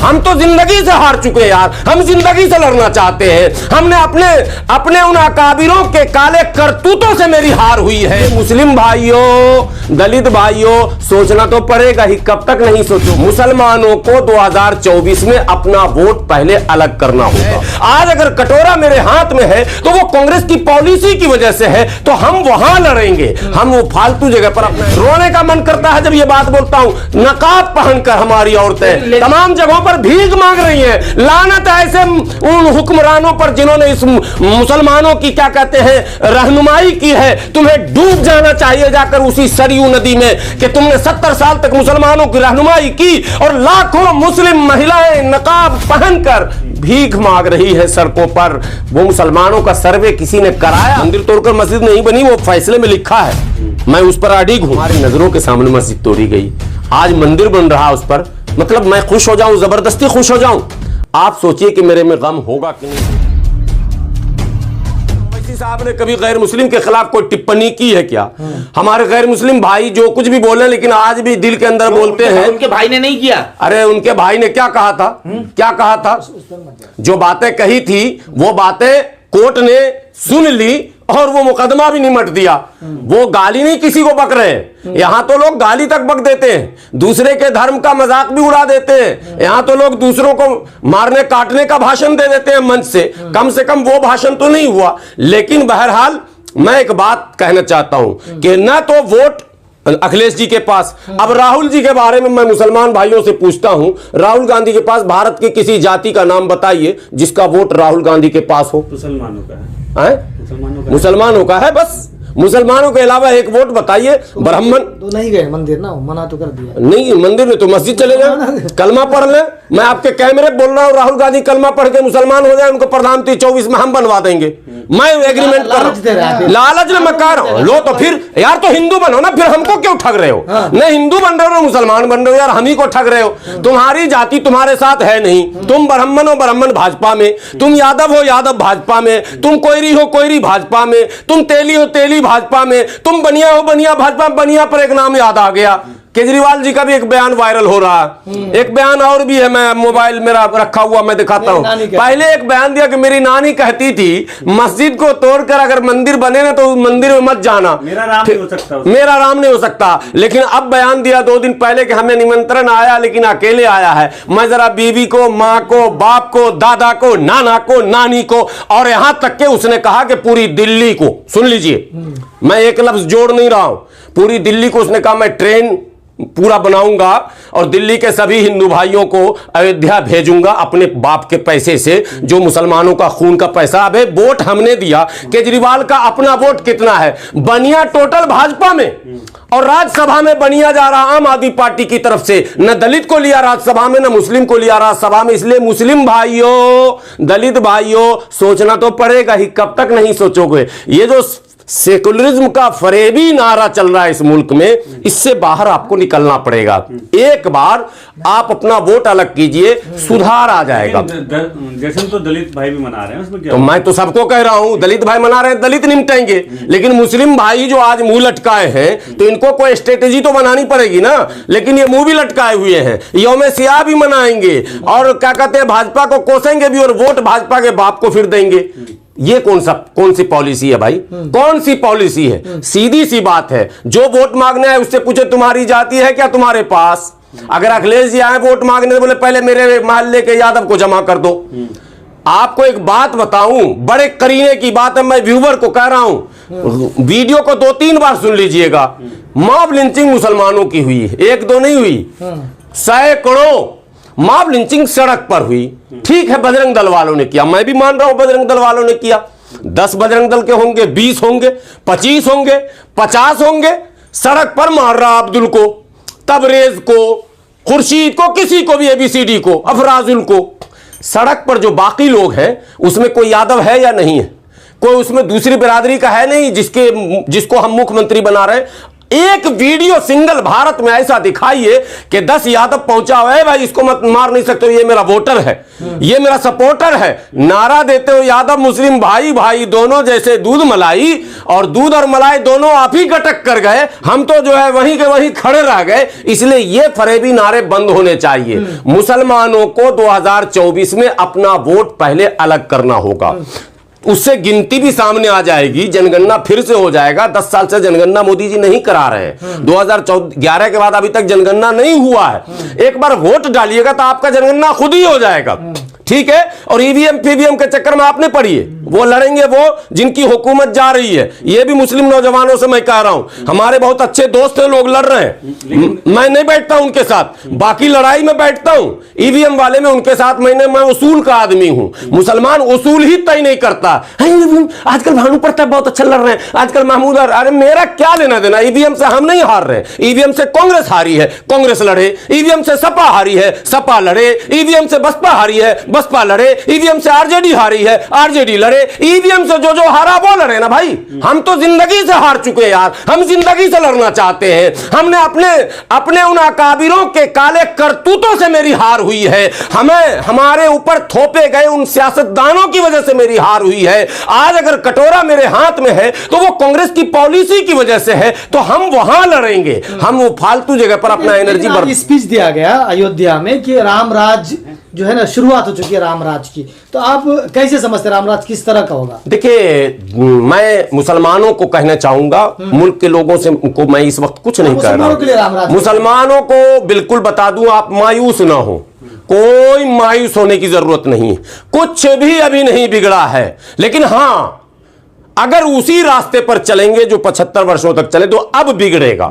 हम तो जिंदगी से हार चुके यार, हम जिंदगी से लड़ना चाहते हैं। हमने अपने उन अकाबिरों के काले करतूतों से मेरी हार हुई है। मुस्लिम भाइयों, दलित भाइयों, सोचना तो पड़ेगा ही, कब तक नहीं सोचो। मुसलमानों को 2024 में अपना वोट पहले अलग करना होगा। आज अगर कटोरा मेरे हाथ में है तो वो कांग्रेस की पॉलिसी की वजह से है, तो हम वहां लड़ेंगे। हम वो फालतू जगह पर अपना रोने का मन करता है जब ये बात बोलता हूं। नकाब पहनकर हमारी औरतें तमाम जगहों पर भीख मांग रही हैं। लानत ऐसे उन हुक्मरानों पर जिन्होंने इस मुसलमानों की क्या कहते हैं रहनुमाई की है। तुम्हें डूब जाना चाहिए जाकर उसी सरयू नदी में कि तुमने 70 साल तक मुसलमानों की रहनुमाई की और लाखों मुस्लिम महिलाएं नकाब पहनकर भीख मांग रही है सड़कों पर। वो मुसलमानों का सर्वे किसी ने कराया? मंदिर तोड़कर मस्जिद नहीं बनी, वो फैसले में लिखा है, मैं उस पर अडिग हूं। हमारी नजरों के सामने मस्जिद तोड़ी गई, आज मंदिर बन रहा उस पर। मतलब मैं खुश हो जाऊं, जबरदस्ती खुश हो जाऊं? आप सोचिए कि मेरे में गम होगा कि नहीं। साहब ने कभी गैर मुस्लिम के खिलाफ कोई टिप्पणी की है क्या? हमारे गैर मुस्लिम भाई जो कुछ भी बोले, लेकिन आज भी दिल के अंदर बोलते हैं। उनके भाई ने नहीं किया। अरे उनके भाई ने क्या कहा था? क्या कहा था? जो बातें कही थी वो बातें कोर्ट ने सुन ली और वो मुकदमा भी निमट दिया। वो गाली नहीं किसी को बक रहे हैं, यहां तो लोग गाली तक बक देते हैं, दूसरे के धर्म का मजाक भी उड़ा देते हैं। यहां तो लोग दूसरों को मारने काटने का भाषण दे देते हैं मंच से कम वो भाषण तो नहीं हुआ। लेकिन बहरहाल मैं एक बात कहना चाहता हूं कि ना तो वोट अखिलेश जी के पास, अब राहुल जी के बारे में मैं मुसलमान भाइयों से पूछता हूं, राहुल गांधी के पास भारत की किसी जाति का नाम बताइए जिसका वोट राहुल गांधी के पास हो। मुसलमानों का है, मुसलमानों का है, बस मुसलमानों के अलावा एक वोट बताइए। ब्राह्मण तो नहीं गए मंदिर ना, मना तो कर दिया। नहीं मंदिर में तो मस्जिद चले जाए, कलमा पढ़ ले। मैं आपके कैमरे बोल रहा हूँ, राहुल गांधी कलमा पढ़ के मुसलमान हो जाए, उनको प्रधानमंत्री 24 में हम बनवा देंगे। मैं एग्रीमेंट कर रहा हूँ, लालच में मैं कह रहा हूँ। लो तो फिर यार तो हिंदू बनो ना, फिर हमको क्यों ठग रहे हो? न हिंदू बन रहे हो, मुसलमान बन रहे हो, यार हम ही को ठग रहे हो। तुम्हारी जाति तुम्हारे साथ है नहीं, तुम ब्राह्मण हो ब्राह्मण भाजपा में, तुम यादव हो यादव भाजपा में, तुम कोयरी हो कोयरी भाजपा में, तुम तेली हो तेली भाजपा में, तुम बनिया हो बनिया भाजपा। बनिया पर एक नाम याद आ गया, केजरीवाल जी का भी एक बयान वायरल हो रहा है। एक बयान और भी है, मैं मोबाइल मेरा रखा हुआ मैं दिखाता हूं। पहले एक बयान दिया कि मेरी नानी कहती थी मस्जिद को तोड़कर अगर मंदिर बने ना तो मंदिर में मत जाना, मेरा राम नहीं हो सकता, मेरा राम नहीं हो सकता। लेकिन अब बयान दिया 2 दिन पहले कि हमें निमंत्रण आया लेकिन अकेले आया है। मैं जरा बीवी को, माँ को, बाप को, दादा को, नाना को, नानी को, और यहां तक के उसने कहा कि पूरी दिल्ली को, सुन लीजिए मैं एक लफ्ज जोड़ नहीं रहा हूं, पूरी दिल्ली को उसने कहा मैं ट्रेन पूरा बनाऊंगा और दिल्ली के सभी हिंदू भाइयों को अयोध्या भेजूंगा अपने बाप के पैसे से, जो मुसलमानों का खून का पैसा। अबे वोट हमने दिया, केजरीवाल का अपना वोट कितना है? बनिया टोटल भाजपा में, और राज्यसभा में बनिया जा रहा आम आदमी पार्टी की तरफ से। न दलित को लिया राज्यसभा में, न मुस्लिम को लिया राज्यसभा में। इसलिए मुस्लिम भाइयों, दलित भाइयों, सोचना तो पड़ेगा ही, कब तक नहीं सोचोगे? ये जो सेकुलरिज्म का फरेबी नारा चल रहा है इस मुल्क में, इससे बाहर आपको निकलना पड़ेगा। एक बार आप अपना वोट अलग कीजिए, सुधार आ जाएगा। जैसे तो दलित भाई भी मना रहे हैं, उसमें क्या? तो मैं तो सबको कह रहा हूं, दलित भाई मना रहे हैं, दलित निपटेंगे। लेकिन मुस्लिम भाई जो आज मुंह लटकाए हैं, तो इनको कोई स्ट्रेटेजी तो बनानी पड़ेगी ना। लेकिन ये मुंह भी लटकाए हुए हैं, यौम सियाह भी मनाएंगे और क्या कहते हैं भाजपा को कोसेंगे भी, और वोट भाजपा के बाप को फिर देंगे। ये कौन सी पॉलिसी है भाई? कौन सी पॉलिसी है? सीधी सी बात है, जो वोट मांगने है उससे पूछे तुम्हारी जाति है क्या तुम्हारे पास? अगर अखिलेश जी आए वोट मांगने तो बोले पहले मेरे मोहल्ले के यादव को जमा कर दो। आपको एक बात बताऊं, बड़े करीने की बात है, मैं व्यूवर को कह रहा हूं, वीडियो को 2-3 बार सुन लीजिएगा। मॉब लिंचिंग मुसलमानों की हुई है, 1-2 नहीं हुई, सैकड़ों मॉब लिंचिंग सड़क पर हुई। ठीक है, बजरंग दल वालों ने किया, मैं भी मान रहा हूं बजरंग दल वालों ने किया। 10 बजरंग दल के होंगे, 20 होंगे, 25 होंगे, 50 होंगे, सड़क पर मार रहा अब्दुल को, तबरेज को, खुर्शीद को, किसी को भी, ABCD को, अफराजुल को। सड़क पर जो बाकी लोग हैं उसमें कोई यादव है या नहीं है? कोई उसमें दूसरी बिरादरी का है नहीं जिसको हम मुख्यमंत्री बना रहे हैं? एक वीडियो सिंगल भारत में ऐसा दिखाइए कि 10 यादव पहुंचा हुआ है, भाई इसको मत मार नहीं सकते, ये मेरा वोटर है, ये मेरा सपोर्टर है, नारा देते हो यादव मुस्लिम भाई भाई दोनों, जैसे दूध मलाई, और दूध और मलाई दोनों आप ही गटक कर गए, हम तो जो है वहीं के वहीं खड़े रह गए। इसलिए ये फरेबी नारे बंद होने चाहिए। मुसलमानों को 2024 में अपना वोट पहले अलग करना होगा, उससे गिनती भी सामने आ जाएगी, जनगणना फिर से हो जाएगा। 10 साल से जनगणना मोदी जी नहीं करा रहे हैं, 2011 के बाद अभी तक जनगणना नहीं हुआ है। एक बार वोट डालिएगा तो आपका जनगणना खुद ही हो जाएगा, ठीक है। और ईवीएम फीवीएम के चक्कर में आपने पड़िए, वो लड़ेंगे वो जिनकी हुकूमत जा रही है। ये भी मुस्लिम नौजवानों से मैं कह रहा हूं, हमारे बहुत अच्छे दोस्त हैं, लोग लड़ रहे हैं, मैं नहीं बैठता उनके साथ, बाकी लड़ाई में बैठता हूं, ईवीएम वाले में उनके साथ मैं उसूल का आदमी हूं। मुसलमान उसूल ही तय नहीं करता। आजकल भानु प्रताप बहुत अच्छा लड़ रहे हैं, आजकल महमूद, अरे मेरा क्या लेना देना, ईवीएम से हम नहीं हार रहे, ईवीएम से कांग्रेस हारी है, कांग्रेस लड़े, ईवीएम से सपा हारी है, सपा लड़े, ईवीएम से बसपा हारी है, बसपा लड़े, ईवीएम से आरजेडी हारी है, आरजेडी लड़े, ईवीएम से जो जो हारा वो लड़े ना भाई। हम तो जिंदगी से हार चुके यार, हम जिंदगी से लड़ना चाहते हैं। हमने अपने उन अकाबिरों के काले करतूतों से मेरी हार हुई है, हमें हमारे ऊपर थोपे गए उन सियासतदानों की वजह से मेरी हार हुई है। आज अगर कटोरा मेरे हाथ में है तो वो कांग्रेस की पॉलिसी की वजह से है, तो हम वहां लड़ेंगे, हम वो फालतू जगह पर अपना एनर्जी स्पीच दिया गया अयोध्या में कि राम राज जो है ना, शुरुआत हो चुकी है रामराज की, तो आप कैसे समझते हैं रामराज किस तरह का होगा? देखिए, मैं मुसलमानों को कहना चाहूंगा, मुल्क के लोगों से को मैं इस वक्त कुछ नहीं कह रहा, मुसलमानों को बिल्कुल बता दूं, आप मायूस ना हो, कोई मायूस होने की जरूरत नहीं है, कुछ भी अभी नहीं बिगड़ा है। लेकिन हां, अगर उसी रास्ते पर चलेंगे जो 75 वर्षों तक चले तो अब बिगड़ेगा।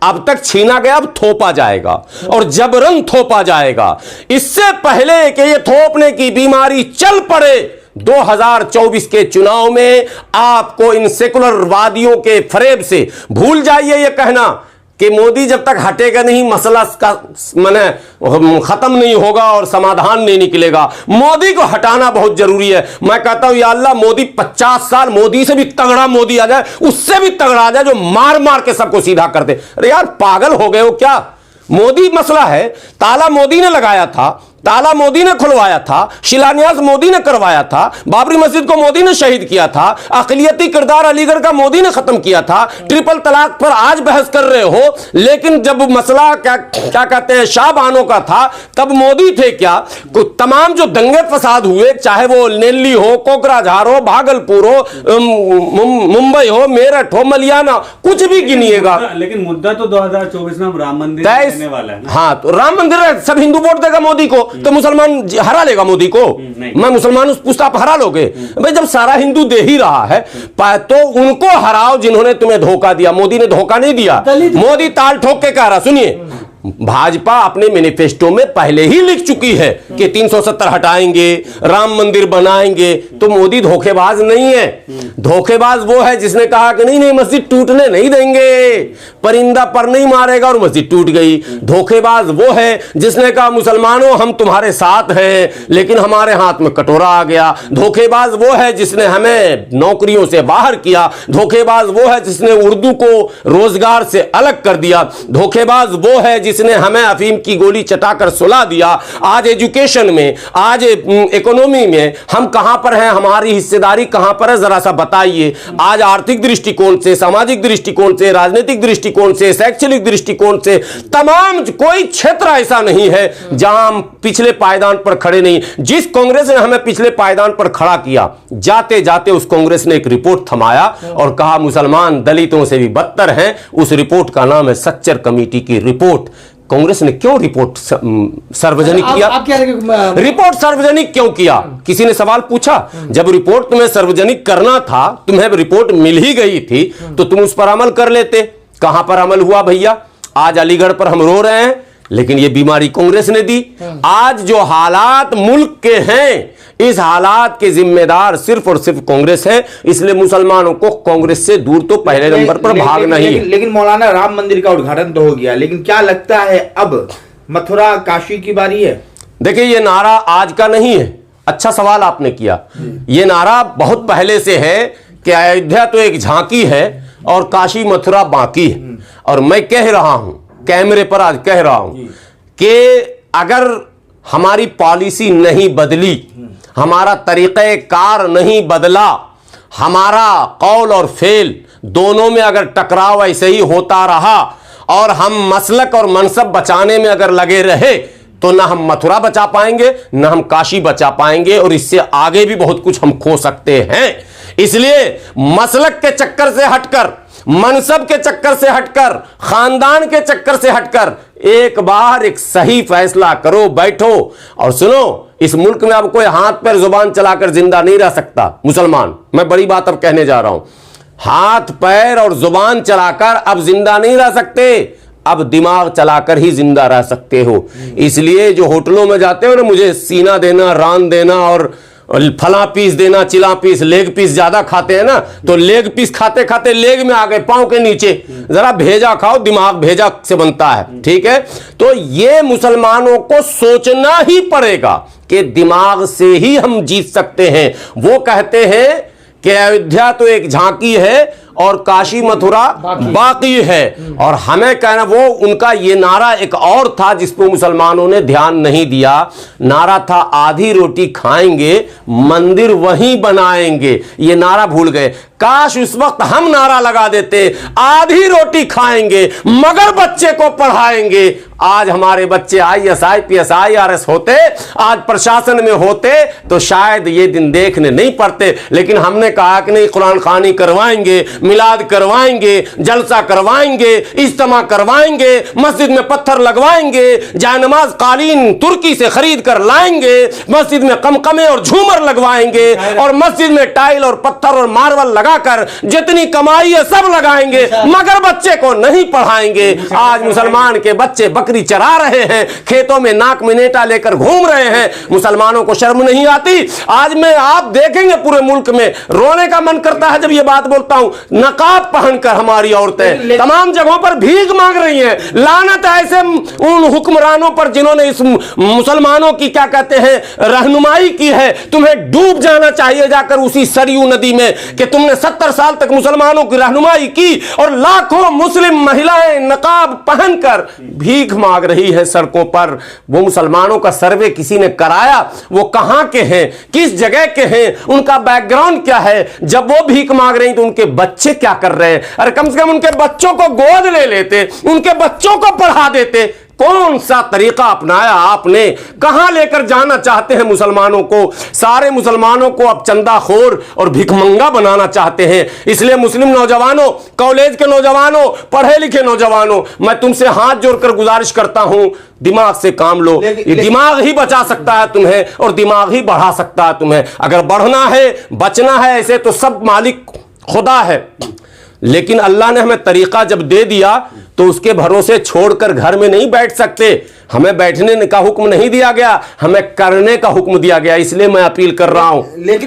अब तक छीना गया, अब थोपा जाएगा और जबरन थोपा जाएगा। इससे पहले कि ये थोपने की बीमारी चल पड़े, 2024 के चुनाव में आपको इन सेकुलरवादियों के फरेब से भूल जाइए ये कहना कि मोदी जब तक हटेगा नहीं मसला का माने खत्म नहीं होगा और समाधान नहीं निकलेगा। मोदी को हटाना बहुत जरूरी है। मैं कहता हूं या अल्लाह, मोदी 50 साल, मोदी से भी तगड़ा मोदी आ जाए, उससे भी तगड़ा आ जाए जो मार मार के सबको सीधा कर दे। अरे यार, पागल हो गए हो क्या? मोदी मसला है, ताला मोदी ने लगाया था, ताला मोदी ने खुलवाया था, शिलान्यास मोदी ने करवाया था, बाबरी मस्जिद को मोदी ने शहीद किया था, अक़लियती किरदार अलीगढ़ का मोदी ने खत्म किया था, ट्रिपल तलाक पर आज बहस कर रहे हो, लेकिन जब मसला क्या कहते हैं शाहबानों का था तब मोदी थे क्या? तमाम जो दंगे फसाद हुए, चाहे वो नेल्ली हो, कोकराझार हो, भागलपुर हो, मुंबई हो, मेरठ हो, मलियाना, कुछ भी गिनिएगा। लेकिन मुद्दा तो 2024 में राम मंदिर बनने वाला है ना। हाँ, तो राम मंदिर, सब हिंदू वोट देगा मोदी को तो मुसलमान हरा लेगा मोदी को? मैं मुसलमान पूछता, आप हरा लोगे? भाई जब सारा हिंदू दे ही रहा है तो उनको हराओ जिन्होंने तुम्हें धोखा दिया। मोदी ने धोखा नहीं दिया, मोदी ताल ठोक के कह रहा, सुनिए, भाजपा अपने मैनिफेस्टो में पहले ही लिख चुकी है कि 370 हटाएंगे, राम मंदिर बनाएंगे। तो मोदी धोखेबाज नहीं है। धोखेबाज वो है जिसने कहा कि नहीं नहीं मस्जिद टूटने नहीं देंगे, परिंदा पर नहीं मारेगा और मस्जिद टूट गई। धोखेबाज वो है जिसने कहा मुसलमानों हम तुम्हारे साथ हैं लेकिन हमारे हाथ में कटोरा आ गया। धोखेबाज वो है जिसने हमें नौकरियों से बाहर किया। धोखेबाज वो है जिसने उर्दू को रोजगार से अलग कर दिया। धोखेबाज वो है जिसने हमें अफीम की गोली चटाकर सुला दिया। आज एजुकेशन में, आज इकोनॉमी में हम कहां पर हैं, हमारी हिस्सेदारी कहां पर है, जरा सा बताइए। आज आर्थिक दृष्टिकोण से, सामाजिक दृष्टिकोण से, राजनीतिक दृष्टिकोण से, शैक्षणिक दृष्टिकोण से, तमाम कोई क्षेत्र ऐसा नहीं है जहां हम पिछले पायदान पर खड़े नहीं। जिस कांग्रेस ने हमें पिछले पायदान पर खड़ा किया, जाते जाते उस कांग्रेस ने एक रिपोर्ट थमाया और कहा मुसलमान दलितों से भी बदतर हैं। उस रिपोर्ट का नाम है सच्चर कमेटी की रिपोर्ट। कांग्रेस ने क्यों रिपोर्ट सार्वजनिक किया? रिपोर्ट सार्वजनिक क्यों किया? किसी ने सवाल पूछा? जब रिपोर्ट तुम्हें सार्वजनिक करना था, तुम्हें रिपोर्ट मिल ही गई थी तो तुम उस पर अमल कर लेते। कहां पर अमल हुआ भैया? आज अलीगढ़ पर हम रो रहे हैं लेकिन ये बीमारी कांग्रेस ने दी। आज जो हालात मुल्क के हैं, इस हालात के जिम्मेदार सिर्फ और सिर्फ कांग्रेस है। इसलिए मुसलमानों को कांग्रेस से दूर तो पहले नंबर पर भागना ही है। लेकिन मौलाना, राम मंदिर का उद्घाटन तो हो गया, लेकिन क्या लगता है अब मथुरा काशी की बारी है? देखिए, ये नारा आज का नहीं है। अच्छा सवाल आपने किया। ये नारा बहुत पहले से है कि अयोध्या तो एक झांकी है और काशी मथुरा बाकी है। और मैं कह रहा हूं, कैमरे पर आज कह रहा हूं कि अगर हमारी पॉलिसी नहीं बदली, हमारा तरीक़ेकार नहीं बदला, हमारा कौल और फेल दोनों में अगर टकराव ऐसे ही होता रहा और हम मसलक और मनसब बचाने में अगर लगे रहे, तो ना हम मथुरा बचा पाएंगे, ना हम काशी बचा पाएंगे, और इससे आगे भी बहुत कुछ हम खो सकते हैं। इसलिए मसलक के चक्कर से हटकर, मनसब के चक्कर से हटकर, खानदान के चक्कर से हटकर एक बार एक सही फैसला करो, बैठो और सुनो। इस मुल्क में अब कोई हाथ पैर जुबान चलाकर जिंदा नहीं रह सकता मुसलमान। मैं बड़ी बात अब कहने जा रहा हूं, हाथ पैर और जुबान चलाकर अब जिंदा नहीं रह सकते, अब दिमाग चलाकर ही जिंदा रह सकते हो। इसलिए जो होटलों में जाते हो ना, मुझे सीना देना, रान देना और फला पीस देना, चिला पीस, लेग पीस ज्यादा खाते हैं ना, तो लेग पीस खाते खाते लेग में आ गए, पांव के नीचे। जरा भेजा खाओ, दिमाग भेजा से बनता है, ठीक है। तो ये मुसलमानों को सोचना ही पड़ेगा कि दिमाग से ही हम जीत सकते हैं। वो कहते हैं कि अयोध्या तो एक झांकी है और काशी मथुरा बाकी है, और हमें कहना, वो उनका ये नारा एक और था जिस पर मुसलमानों ने ध्यान नहीं दिया। नारा था आधी रोटी खाएंगे मंदिर वहीं बनाएंगे। ये नारा भूल गए। काश उस वक्त हम नारा लगा देते, आधी रोटी खाएंगे मगर बच्चे को पढ़ाएंगे। आज हमारे बच्चे IAS IPS IRS होते, आज प्रशासन में होते, तो शायद ये दिन देखने नहीं पड़ते। लेकिन हमने कहा कि नहीं, कुरान खानी करवाएंगे, मिलाद करवाएंगे, जलसा करवाएंगे, इज्तिमा करवाएंगे, मस्जिद में पत्थर लगवाएंगे, जायनमाज कालीन तुर्की से खरीद कर लाएंगे, मस्जिद में कमकमे और झूमर लगवाएंगे, और मस्जिद में टाइल और पत्थर और मार्बल लगाकर जितनी कमाई है सब लगाएंगे, मगर बच्चे को नहीं पढ़ाएंगे। आज मुसलमान के बच्चे बकरी चरा रहे हैं, खेतों में नाक में नेटा लेकर घूम रहे हैं। मुसलमानों को शर्म नहीं आती। आज में आप देखेंगे पूरे मुल्क में रोने का मन करता है जब ये बात बोलता हूं। नकाब पहनकर हमारी औरतें तमाम जगहों पर भीख मांग रही हैं। लानत ऐसे उन हुक्मरानों पर जिन्होंने इस मुसलमानों की क्या कहते हैं रहनुमाई की है। तुम्हें डूब जाना चाहिए जाकर उसी सरयू नदी में कि तुमने 70 साल तक मुसलमानों की रहनुमाई की, और लाखों मुस्लिम महिलाएं नकाब पहनकर भीख मांग रही है सड़कों पर। वो मुसलमानों का सर्वे किसी ने कराया, वो कहां के हैं, किस जगह के हैं, उनका बैकग्राउंड क्या है। जब वो भीख मांग रही तो उनके बच्चे क्या कर रहे हैं? अरे कम से कम उनके बच्चों को गोद ले लेते, उनके बच्चों को पढ़ा देते। कौन सा तरीका अपनाया आपने? कहां लेकर जाना चाहते हैं मुसलमानों को? सारे मुसलमानों को अब चंदाखोर और भिखमंगा बनाना चाहते हैं। इसलिए मुस्लिम नौजवानों, कॉलेज के नौजवानों, पढ़े लिखे नौजवानों, मैं तुमसे हाथ जोड़कर गुजारिश करता हूं, दिमाग से काम लो। ये दिमाग ही बचा सकता है तुम्हें, और दिमाग ही बढ़ा सकता है तुम्हें। अगर बढ़ना है, बचना है, ऐसे तो सब मालिक खुदा है, लेकिन अल्लाह ने हमें तरीका जब दे दिया तो उसके भरोसे छोड़कर घर में नहीं बैठ सकते। हमें बैठने का हुक्म नहीं दिया गया, हमें करने का हुक्म दिया गया। इसलिए मैं अपील कर रहा हूं।